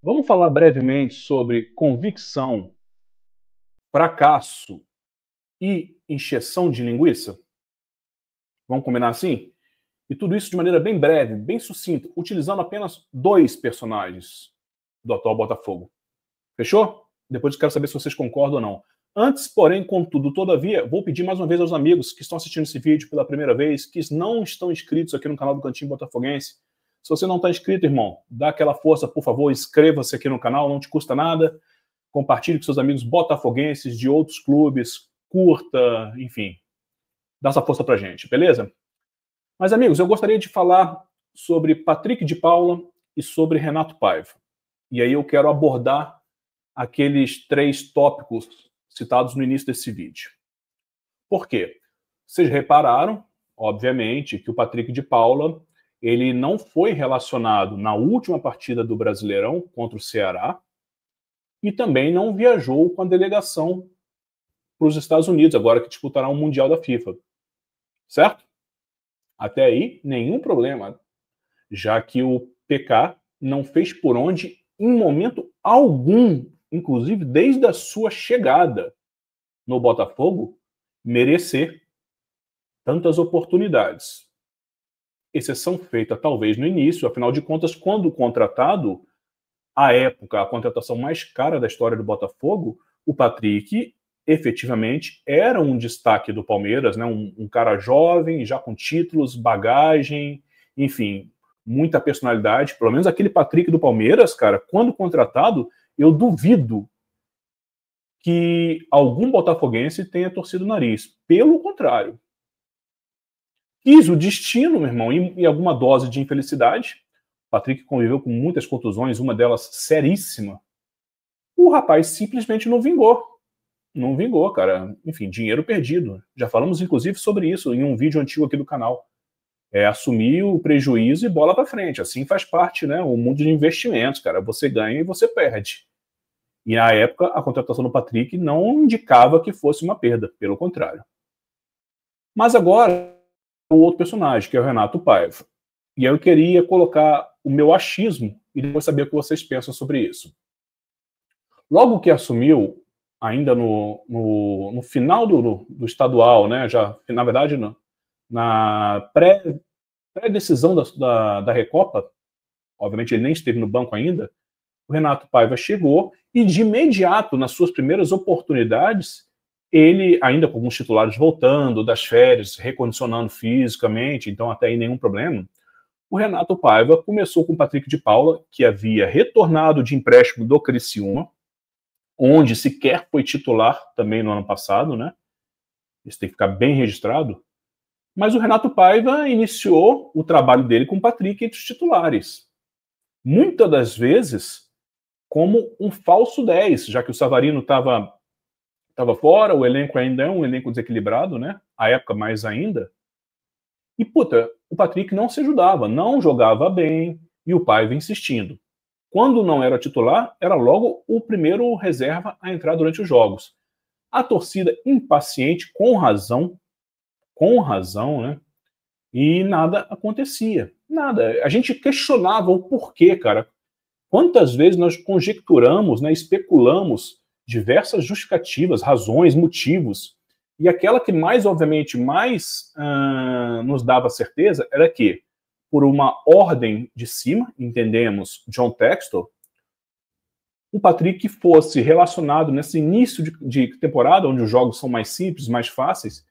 Vamos falar brevemente sobre convicção, fracasso e encheção de linguiça? Vamos combinar assim? E tudo isso de maneira bem breve, bem sucinta, utilizando apenas dois personagens do atual Botafogo. Fechou? Depois eu quero saber se vocês concordam ou não. Antes, porém, contudo, todavia, vou pedir mais uma vez aos amigos que estão assistindo esse vídeo pela primeira vez, que não estão inscritos aqui no canal do Cantinho Botafoguense. Se você não está inscrito, irmão, dá aquela força, por favor, inscreva-se aqui no canal, não te custa nada. Compartilhe com seus amigos botafoguenses de outros clubes, curta, enfim. Dá essa força pra gente, beleza? Mas, amigos, eu gostaria de falar sobre Patrick de Paula e sobre Renato Paiva. E aí eu quero abordar aqueles três tópicos citados no início desse vídeo. Por quê? Vocês repararam, obviamente, que o Patrick de Paula ele não foi relacionado na última partida do Brasileirão contra o Ceará e também não viajou com a delegação para os Estados Unidos, agora que disputará o Mundial da FIFA. Certo? Até aí, nenhum problema, já que o PK não fez por onde, em momento algum, inclusive desde a sua chegada no Botafogo, merecer tantas oportunidades. Exceção feita talvez no início, afinal de contas, quando contratado, à época, a contratação mais cara da história do Botafogo, o Patrick efetivamente era um destaque do Palmeiras, né? Um cara jovem, já com títulos, bagagem, enfim, muita personalidade. Pelo menos aquele Patrick do Palmeiras, cara, quando contratado, eu duvido que algum botafoguense tenha torcido o nariz. Pelo contrário. Quis o destino, meu irmão, e alguma dose de infelicidade. O Patrick conviveu com muitas contusões, uma delas seríssima. O rapaz simplesmente não vingou. Não vingou, cara. Enfim, dinheiro perdido. Já falamos, inclusive, sobre isso em um vídeo antigo aqui do canal. Assumir o prejuízo e bola para frente. Assim faz parte, né? O mundo de investimentos, cara. Você ganha e você perde. E na época, a contratação do Patrick não indicava que fosse uma perda. Pelo contrário. Mas agora, o outro personagem, que é o Renato Paiva. E aí eu queria colocar o meu achismo e depois saber o que vocês pensam sobre isso. Logo que assumiu, ainda no final do estadual, né, já, na verdade, na pré-decisão da Recopa, obviamente ele nem esteve no banco ainda, o Renato Paiva chegou e de imediato, nas suas primeiras oportunidades, ele, ainda com alguns titulares voltando das férias, recondicionando fisicamente, então até aí nenhum problema, o Renato Paiva começou com o Patrick de Paula, que havia retornado de empréstimo do Criciúma, onde sequer foi titular também no ano passado, né? Isso tem que ficar bem registrado. Mas o Renato Paiva iniciou o trabalho dele com o Patrick entre os titulares. Muitas das vezes como um falso 10, já que o Savarino estava fora, o elenco ainda é um elenco desequilibrado, né? A época mais ainda. E, puta, o Patrick não se ajudava, não jogava bem, e o Paiva insistindo. Quando não era titular, era logo o primeiro reserva a entrar durante os jogos. A torcida impaciente, com razão, né? E nada acontecia. Nada. A gente questionava o porquê, cara. Quantas vezes nós conjecturamos, né, especulamos diversas justificativas, razões, motivos. E aquela que mais, obviamente, nos dava certeza era que, por uma ordem de cima, entendemos John Textor, o Patrick fosse relacionado nesse início de temporada, onde os jogos são mais simples, mais fáceis,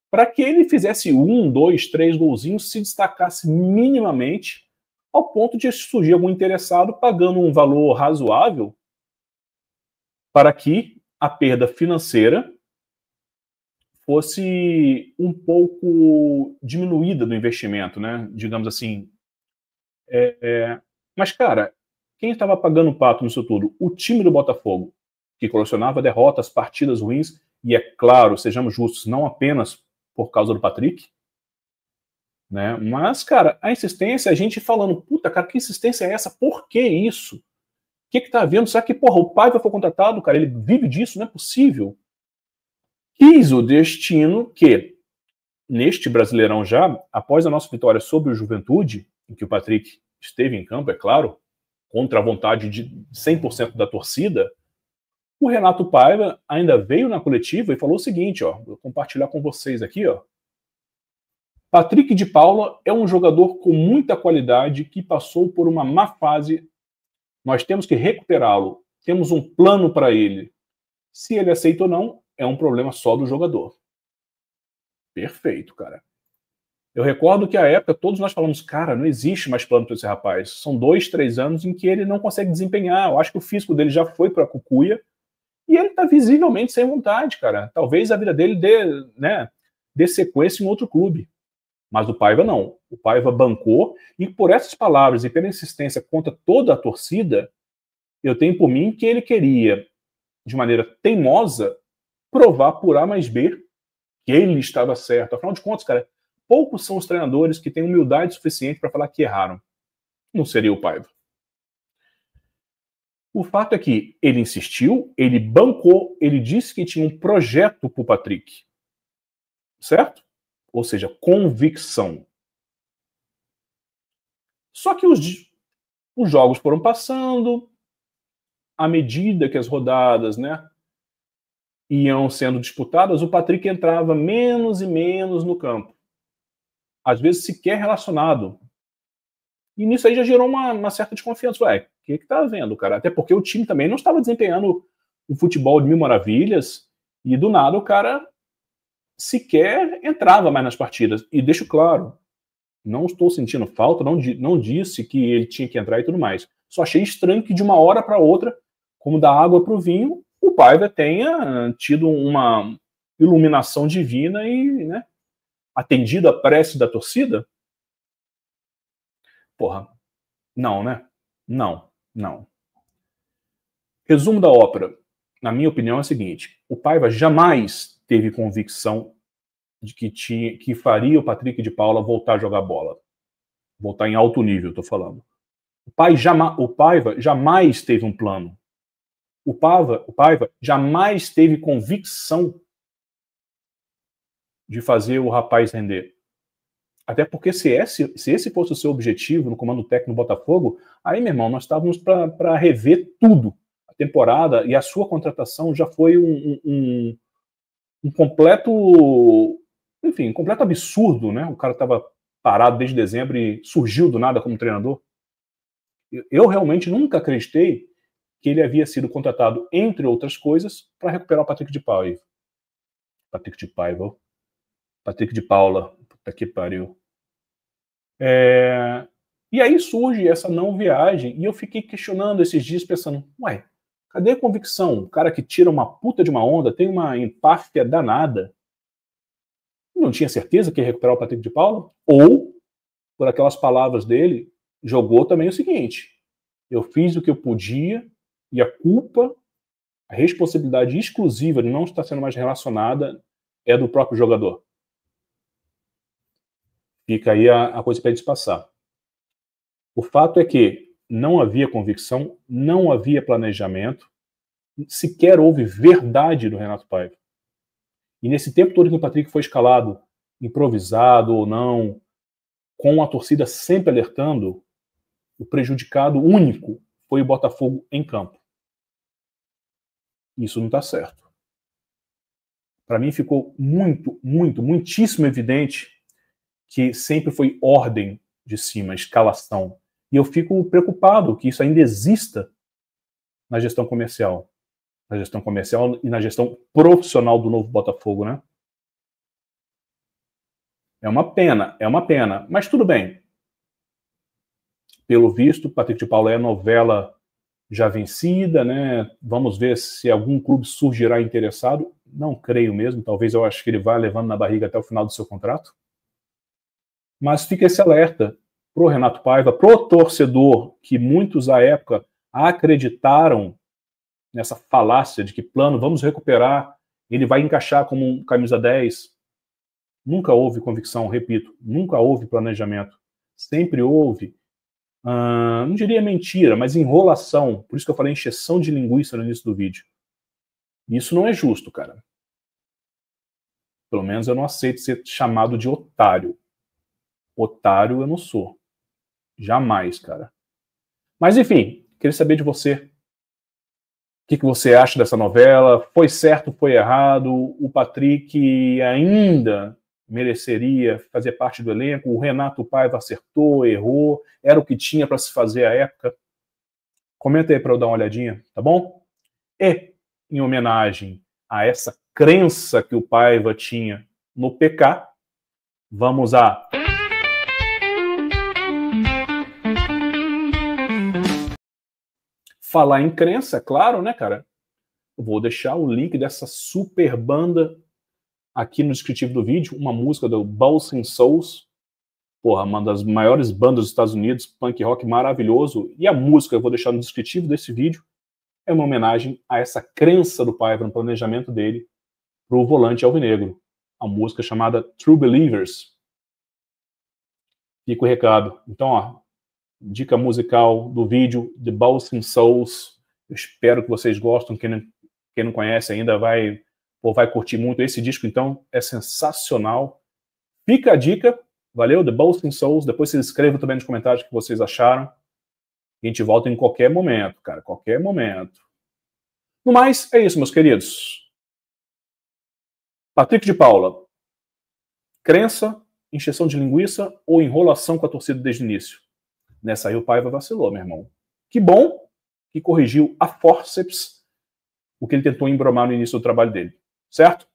para que ele fizesse 1, 2, 3 golzinhos, se destacasse minimamente, ao ponto de surgir algum interessado pagando um valor razoável para que a perda financeira fosse um pouco diminuída do investimento, né? Digamos assim. Mas, cara, quem estava pagando o pato nisso tudo? O time do Botafogo, que colecionava derrotas, partidas ruins, e é claro, sejamos justos, não apenas por causa do Patrick, né? Mas, cara, a insistência, a gente falando, puta, cara, que insistência é essa? Por que isso? O que tá havendo? Será que, porra, o Paiva foi contratado, cara? Ele vive disso? Não é possível. Quis o destino que, neste Brasileirão já, após a nossa vitória sobre o Juventude, em que o Patrick esteve em campo, é claro, contra a vontade de 100% da torcida, o Renato Paiva ainda veio na coletiva e falou o seguinte, ó, vou compartilhar com vocês aqui, ó. Patrick de Paula é um jogador com muita qualidade que passou por uma má fase. Nós temos que recuperá-lo. Temos um plano para ele. Se ele aceita ou não, é um problema só do jogador. Perfeito, cara. Eu recordo que à época todos nós falamos, cara, não existe mais plano para esse rapaz. São 2, 3 anos em que ele não consegue desempenhar. Eu acho que o físico dele já foi para a cucuia e ele está visivelmente sem vontade, cara. Talvez a vida dele dê sequência em outro clube. Mas o Paiva não. O Paiva bancou e por essas palavras e pela insistência contra toda a torcida, eu tenho por mim que ele queria, de maneira teimosa, provar por A mais B que ele estava certo. Afinal de contas, cara, poucos são os treinadores que têm humildade suficiente para falar que erraram. Não seria o Paiva. O fato é que ele insistiu, ele bancou, ele disse que tinha um projeto para o Patrick. Certo? Ou seja, convicção. Só que os jogos foram passando, à medida que as rodadas, iam sendo disputadas, o Patrick entrava menos e menos no campo. Às vezes sequer relacionado. E nisso aí já gerou uma certa desconfiança. Ué, o que tá havendo, cara? Até porque o time também não estava desempenhando um futebol de mil maravilhas e do nada o cara sequer entrava mais nas partidas. E deixo claro, não estou sentindo falta, não disse que ele tinha que entrar e tudo mais. Só achei estranho que de uma hora para outra, como da água para o vinho, o Paiva tenha tido uma iluminação divina e atendido a prece da torcida. Porra, não, né? Não. Resumo da ópera, na minha opinião, é o seguinte: o Paiva jamais teve convicção de que faria o Patrick de Paula voltar a jogar bola. Voltar em alto nível, estou falando. O Paiva jamais teve um plano. O Paiva jamais teve convicção de fazer o rapaz render. Até porque se esse fosse o seu objetivo no comando técnico do Botafogo, aí, meu irmão, nós estávamos para rever tudo. A temporada e a sua contratação já foi um completo, enfim, um completo absurdo, né? O cara estava parado desde dezembro e surgiu do nada como treinador. Eu realmente nunca acreditei que ele havia sido contratado, entre outras coisas, para recuperar o Patrick de Paula. Patrick de Paula, puta que pariu. E aí surge essa não viagem, e eu fiquei questionando esses dias, pensando, ué, cadê a convicção? O cara que tira uma puta de uma onda, tem uma empáfia danada, não tinha certeza que ia recuperar o Patrick de Paula? Ou, por aquelas palavras dele, jogou também o seguinte: eu fiz o que eu podia e a culpa, a responsabilidade exclusiva de não estar sendo mais relacionada é do próprio jogador. Fica aí a coisa para eles passar. O fato é que não havia convicção, não havia planejamento, sequer houve verdade do Renato Paiva. E nesse tempo todo que o Patrick foi escalado, improvisado ou não, com a torcida sempre alertando, o prejudicado único foi o Botafogo em campo. Isso não está certo. Para mim ficou muitíssimo evidente que sempre foi ordem de cima, escalação. E eu fico preocupado que isso ainda exista na gestão comercial. Na gestão comercial e na gestão profissional do novo Botafogo, né? É uma pena. Mas tudo bem. Pelo visto, Patrick de Paula é novela já vencida, né? Vamos ver se algum clube surgirá interessado. Não creio mesmo. Talvez eu acho que ele vá levando na barriga até o final do seu contrato. Mas fica esse alerta pro Renato Paiva, pro torcedor, que muitos à época acreditaram nessa falácia de que plano, vamos recuperar, ele vai encaixar como um camisa 10. Nunca houve convicção, repito, nunca houve planejamento. Sempre houve, não diria mentira, mas enrolação. Por isso que eu falei encheção de linguiça no início do vídeo. Isso não é justo, cara. Pelo menos eu não aceito ser chamado de otário. Otário eu não sou. Jamais, cara. Mas enfim, Queria saber de você. O que você acha dessa novela? Foi certo, foi errado? O Patrick ainda mereceria fazer parte do elenco? O Renato Paiva acertou, errou? Era o que tinha para se fazer à época? Comenta aí para eu dar uma olhadinha, tá bom? E, em homenagem a essa crença que o Paiva tinha no PK, vamos a... falar em crença, claro, né, cara? Eu vou deixar o link dessa super banda aqui no descritivo do vídeo, uma música do Balls and Souls, porra, uma das maiores bandas dos Estados Unidos, punk rock maravilhoso, e a música eu vou deixar no descritivo desse vídeo, é uma homenagem a essa crença do Paiva no planejamento dele pro Volante Alvinegro, a música chamada True Believers. Fica o recado. Então, ó, dica musical do vídeo, The Balls and Souls. Eu espero que vocês gostem. Quem não conhece ainda vai curtir muito. Esse disco, então, é sensacional. Fica a dica. Valeu, The Balls and Souls. Depois vocês escrevam também nos comentários o que vocês acharam. A gente volta em qualquer momento, cara. Qualquer momento. No mais, é isso, meus queridos. Patrick de Paula. Crença, encheção de linguiça ou enrolação com a torcida desde o início? Nessa aí o Paiva vacilou, meu irmão. Que bom que corrigiu a forceps o que ele tentou embromar no início do trabalho dele. Certo?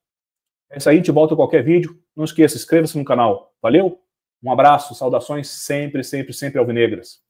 É isso aí, a gente volta a qualquer vídeo. Não esqueça, inscreva-se no canal. Valeu? Um abraço, saudações sempre, sempre, sempre alvinegras.